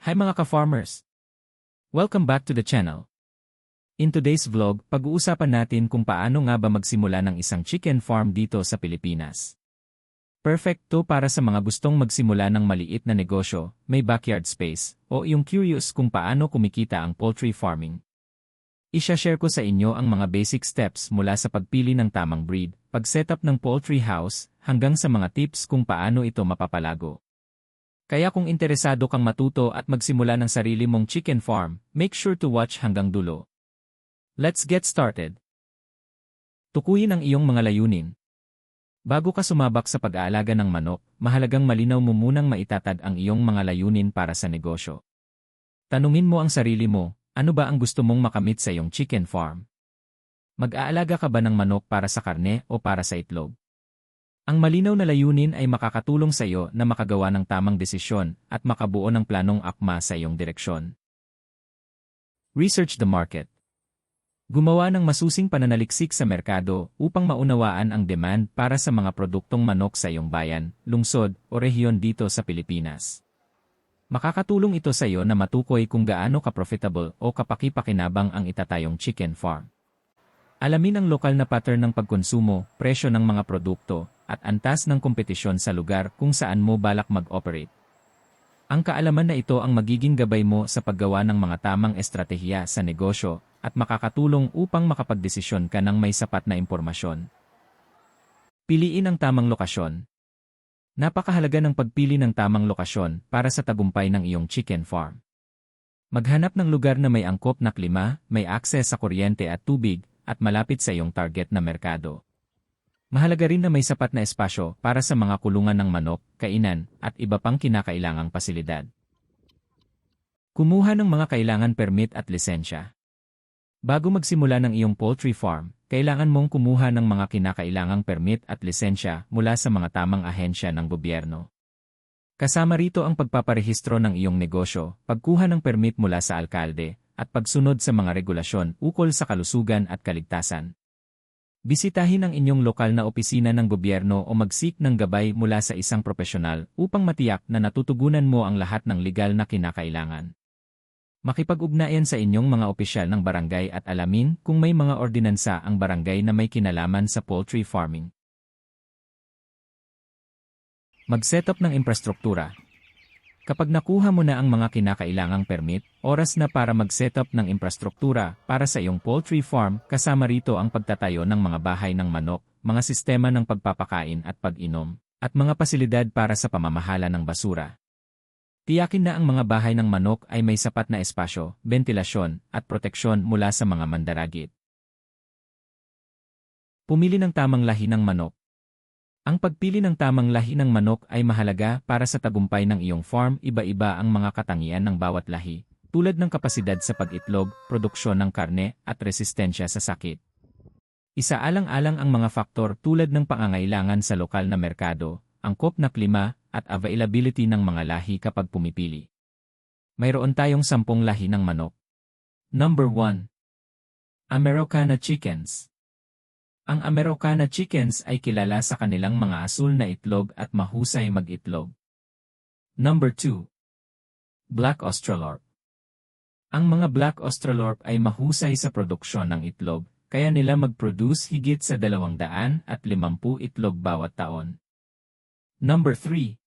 Hi mga ka-farmers! Welcome back to the channel. In today's vlog, pag-uusapan natin kung paano nga ba magsimula ng isang chicken farm dito sa Pilipinas. Perfect to para sa mga gustong magsimula ng maliit na negosyo, may backyard space, o yung curious kung paano kumikita ang poultry farming. Isha-share ko sa inyo ang mga basic steps mula sa pagpili ng tamang breed, pag-setup ng poultry house, hanggang sa mga tips kung paano ito mapapalago. Kaya kung interesado kang matuto at magsimula ng sarili mong chicken farm, make sure to watch hanggang dulo. Let's get started. Tukuyin ang iyong mga layunin. Bago ka sumabak sa pag-aalaga ng manok, mahalagang malinaw mo munang maitatag ang iyong mga layunin para sa negosyo. Tanungin mo ang sarili mo, ano ba ang gusto mong makamit sa iyong chicken farm? Mag-aalaga ka ba ng manok para sa karne o para sa itlog? Ang malinaw na layunin ay makakatulong sa iyo na makagawa ng tamang desisyon at makabuo ng planong akma sa iyong direksyon. Research the market. Gumawa ng masusing pananaliksik sa merkado upang maunawaan ang demand para sa mga produktong manok sa iyong bayan, lungsod o rehiyon dito sa Pilipinas. Makakatulong ito sa iyo na matukoy kung gaano ka-profitable o kapaki-pakinabang ang itatayong chicken farm. Alamin ang lokal na pattern ng pagkonsumo, presyo ng mga produkto, at antas ng kompetisyon sa lugar kung saan mo balak mag-operate. Ang kaalaman na ito ang magiging gabay mo sa paggawa ng mga tamang estratehiya sa negosyo at makakatulong upang makapagdesisyon ka ng may sapat na impormasyon. Piliin ang tamang lokasyon. Napakahalaga ng pagpili ng tamang lokasyon para sa tagumpay ng iyong chicken farm. Maghanap ng lugar na may angkop na klima, may akses sa kuryente at tubig, at malapit sa iyong target na merkado. Mahalaga rin na may sapat na espasyo para sa mga kulungan ng manok, kainan, at iba pang kinakailangang pasilidad. Kumuha ng mga kailangan permit at lisensya. Bago magsimula ng iyong poultry farm, kailangan mong kumuha ng mga kinakailangang permit at lisensya mula sa mga tamang ahensya ng gobyerno. Kasama rito ang pagpaparehistro ng iyong negosyo, pagkuha ng permit mula sa alkalde, at pagsunod sa mga regulasyon ukol sa kalusugan at kaligtasan. Bisitahin ang inyong lokal na opisina ng gobyerno o mag-seek ng gabay mula sa isang profesional upang matiyak na natutugunan mo ang lahat ng legal na kinakailangan. Makipag-ugnayan sa inyong mga opisyal ng barangay at alamin kung may mga ordinansa ang barangay na may kinalaman sa poultry farming. Mag-setup ng infrastruktura. Kapag nakuha mo na ang mga kinakailangang permit, oras na para mag-setup ng infrastruktura para sa iyong poultry farm, kasama rito ang pagtatayo ng mga bahay ng manok, mga sistema ng pagpapakain at pag-inom, at mga pasilidad para sa pamamahala ng basura. Tiyakin na ang mga bahay ng manok ay may sapat na espasyo, bentilasyon, at proteksyon mula sa mga mandaragit. Pumili ng tamang lahi ng manok. Ang pagpili ng tamang lahi ng manok ay mahalaga para sa tagumpay ng iyong farm. Iba-iba ang mga katangian ng bawat lahi, tulad ng kapasidad sa pag-itlog, produksyon ng karne, at resistensya sa sakit. Isaalang-alang ang mga faktor tulad ng pangangailangan sa lokal na merkado, angkop na klima, at availability ng mga lahi kapag pumipili. Mayroon tayong 10 lahi ng manok. Number 1. Americana Chickens. Ang Americana chickens ay kilala sa kanilang mga asul na itlog at mahusay mag-itlog. Number 2. Black Australorp. Ang mga Black Australorp ay mahusay sa produksyon ng itlog, kaya nila mag-produce higit sa 250 itlog bawat taon. Number 3.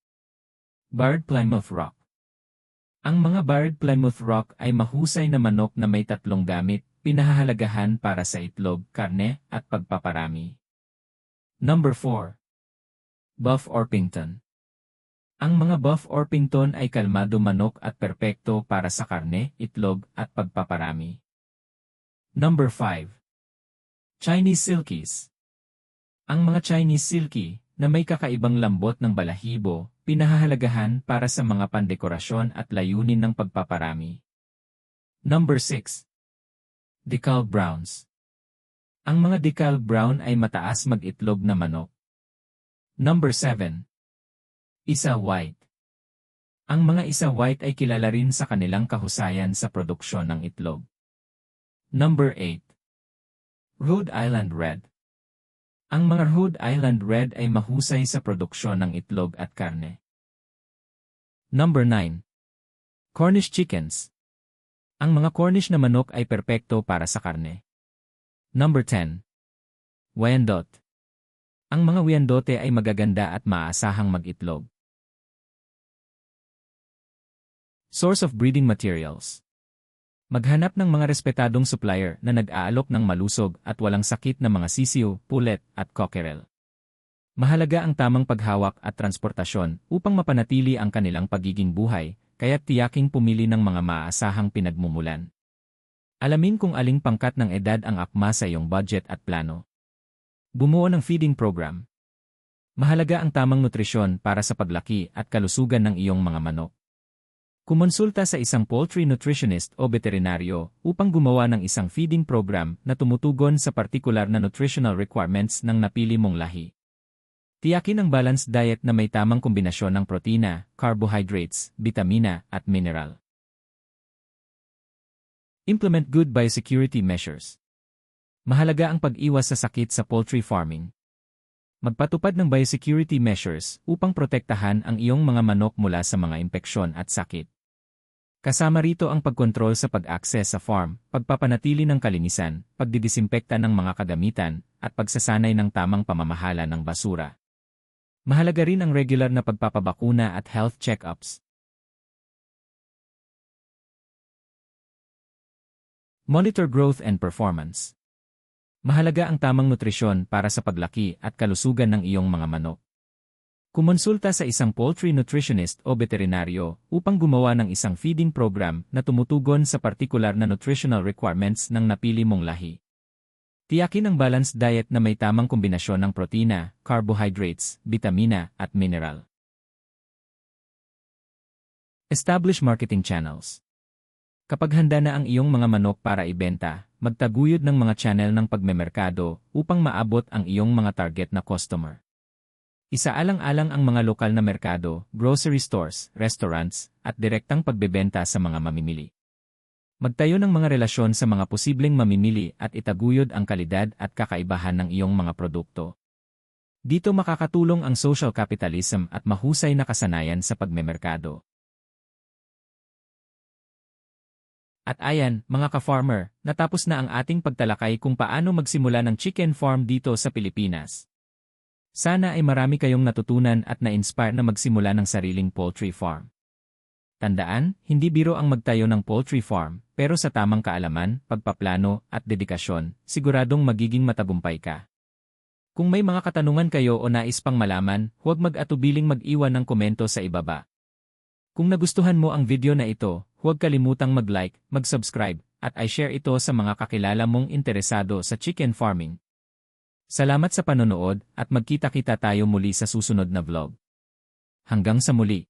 Barred Plymouth Rock. Ang mga Barred Plymouth Rock ay mahusay na manok na may 3 gamit, pinahahalagahan para sa itlog, karne, at pagpaparami. Number 4. Buff Orpington. Ang mga Buff Orpington ay kalmado manok at perpekto para sa karne, itlog, at pagpaparami. Number 5. Chinese Silkies. Ang mga Chinese Silkie, na may kakaibang lambot ng balahibo, pinahahalagahan para sa mga pandekorasyon at layunin ng pagpaparami. Number 6. Decal Browns. Ang mga Decal Brown ay mataas mag-itlog na manok. Number 7. Isa White. Ang mga Isa White ay kilala rin sa kanilang kahusayan sa produksyon ng itlog. Number 8. Rhode Island Red. Ang mga Rhode Island Red ay mahusay sa produksyon ng itlog at karne. Number 9. Cornish chickens. Ang mga Cornish na manok ay perpekto para sa karne. Number 10. Wyandotte. Ang mga Wyandotte ay magaganda at maaasahang mag-itlog. Source of breeding materials. Maghanap ng mga respetadong supplier na nag-aalok ng malusog at walang sakit na mga sisiw, pulet, at cockerel. Mahalaga ang tamang paghawak at transportasyon upang mapanatili ang kanilang pagiging buhay, kaya't tiyaking pumili ng mga maaasahang pinagmumulan. Alamin kung aling pangkat ng edad ang akma sa iyong budget at plano. Bumuo ng feeding program. Mahalaga ang tamang nutrisyon para sa paglaki at kalusugan ng iyong mga manok. Kumonsulta sa isang poultry nutritionist o veterinaryo upang gumawa ng isang feeding program na tumutugon sa partikular na nutritional requirements ng napili mong lahi. Tiyakin ang balanced diet na may tamang kombinasyon ng protina, carbohydrates, bitamina, at mineral. Implement good biosecurity measures. Mahalaga ang pag-iwas sa sakit sa poultry farming. Magpatupad ng biosecurity measures upang protektahan ang iyong mga manok mula sa mga impeksyon at sakit. Kasama rito ang pagkontrol sa pag-access sa farm, pagpapanatili ng kalinisan, pagdidisinpekta ng mga kagamitan, at pagsasanay ng tamang pamamahala ng basura. Mahalaga rin ang regular na pagpapabakuna at health check-ups. Monitor growth and performance. Mahalaga ang tamang nutrisyon para sa paglaki at kalusugan ng iyong mga manok. Kumonsulta sa isang poultry nutritionist o veterinaryo upang gumawa ng isang feeding program na tumutugon sa partikular na nutritional requirements ng napili mong lahi. Tiyakin ang balanced diet na may tamang kombinasyon ng protina, carbohydrates, bitamina, at mineral. Establish marketing channels. Kapag handa na ang iyong mga manok para ibenta, magtaguyod ng mga channel ng pagmemerkado upang maabot ang iyong mga target na customer. Isaalang-alang ang mga lokal na merkado, grocery stores, restaurants, at direktang pagbebenta sa mga mamimili. Magtayo ng mga relasyon sa mga posibleng mamimili at itaguyod ang kalidad at kakaibahan ng iyong mga produkto. Dito makakatulong ang social capitalism at mahusay na kasanayan sa pagmemerkado. At ayan, mga ka-farmer, natapos na ang ating pagtalakay kung paano magsimula ng chicken farm dito sa Pilipinas. Sana ay marami kayong natutunan at na-inspire na magsimula ng sariling poultry farm. Tandaan, hindi biro ang magtayo ng poultry farm, pero sa tamang kaalaman, pagpaplano, at dedikasyon, siguradong magiging matagumpay ka. Kung may mga katanungan kayo o nais pang malaman, huwag mag-atubiling mag-iwan ng komento sa ibaba. Kung nagustuhan mo ang video na ito, huwag kalimutang mag-like, mag-subscribe, at i-share ito sa mga kakilala mong interesado sa chicken farming. Salamat sa panonood at magkita-kita tayo muli sa susunod na vlog. Hanggang sa muli!